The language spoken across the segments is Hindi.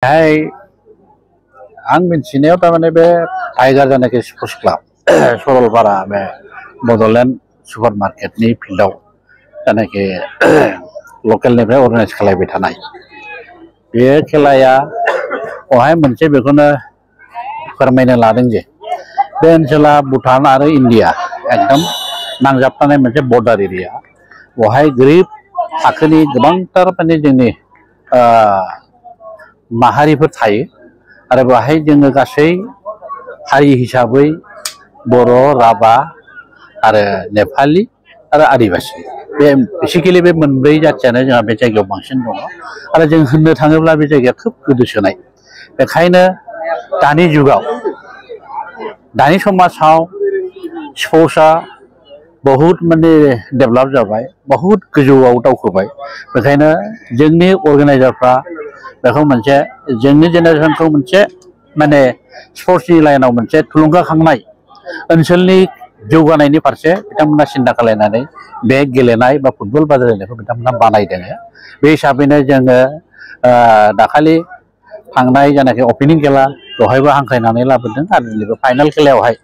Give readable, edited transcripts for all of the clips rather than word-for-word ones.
हाय आं मिथिनायाव तारमाने बे टाइगार जानाखि स्पर्ट्स क्लाब सरलपारा बे बड'लेण्ड सुपार मार्केटनि फिल्डआव जानाखि लकेलनिफ्राय अर्गानाइज खालामबाय थानाय बे खेलाया बहाय मोनसे बेखौनो फोरमायनो लादों जे बे ओनसोला भुटान आरो इन्डिया एकदम नांजाबनाय मोनसे बर्डार एरिया बहाय गोरिब थाखोनि गोबांथार माने जोंनि माहारिफोर थायो आरो बेहाय जोङो गासै हारि हिसाबै बर' राभा आरो नेपालि आरो आदिबासि बे बेसिकेलि बे मोनब्रै जाथियानो जोंहा बे जायगायाव बांसिन दङ आरो जों होननो थाङोब्ला बे जायगाया खोब गोदोसोनाय बेखायनो दानि जुगाव दानि समाजाव स्पर्ट्सआ बहुत माने डेभेलप जाबाय बहुत गोजौआव दावखोबाय बेखायनो जोंनि अर्गानाइजारफ्रा बेखौ मोनसे जोंनि जेनेरेसनखौ मोनसे माने स्पर्ट्सनि लाइनाव मोनसे थुलुंगाखांनाय ओनसोलनि जौगानायनि फारसे बिथांमोना सिन्था खालामनानै बे गेलेनाय बा फुटबल बादायलायनायखौ बिथांमोना बानायदों बे हिसाबैनो जोङो दाखालि थांनाय जानाखि अपेनिं खेला बेवहायबो हांख्रायनानै लाबोदों आरो नैबे फाइनाल खेलायावहाय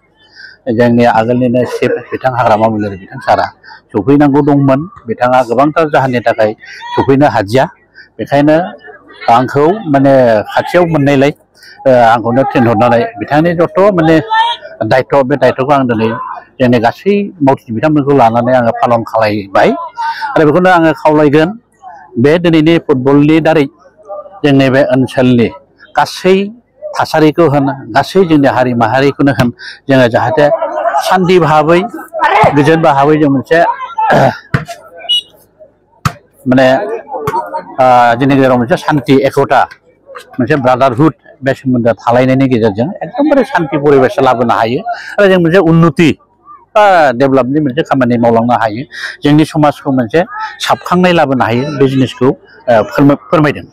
जोंनि आगोलनिनो चिफ बिथां हाग्रामा महिलारि बिथां सारा सफैनांगौ दंमोन बिथाङा गोबांथार जाहोननि थाखाय सफैनो हादिया बेखायनो आंखौ माने खाथियाव मोननायलाय आंखौनो थिनहरनानै बिथांनि जत' माने दायथ' बे दायथ'खौ आं दिनै जोंनि गासै मावथि बिथांमोनखौ लानानै आङो पालन खालामबाय आरो बेखौनो आङो खावलायगोन बे दिनैनि फुटबलनि दारै जोंनि बे ओनसोलनि गासै थासारिखौ होन गासै जोंनि हारि माहारिखौनो होन जोङो जाहाथे सान्थि भाबै गोजोन भाबै जों मोनसे माने जोंनि गेजेराव मोनसे सान्थि एकता मोनसे ब्रादारहुड बे सोमोन्दो थालायनायनि गेजेरजों एकदमबारे सान्थि परिबेस लाबोनो हायो आरो जों मोनसे उन्नति बा डेभेलपनि मोनसे खामानि मावलांनो हायो जोंनि समाजखौ मोनसे साबखांनाय लाबोनो हायो बे जिनिसखौ फोरमायदों।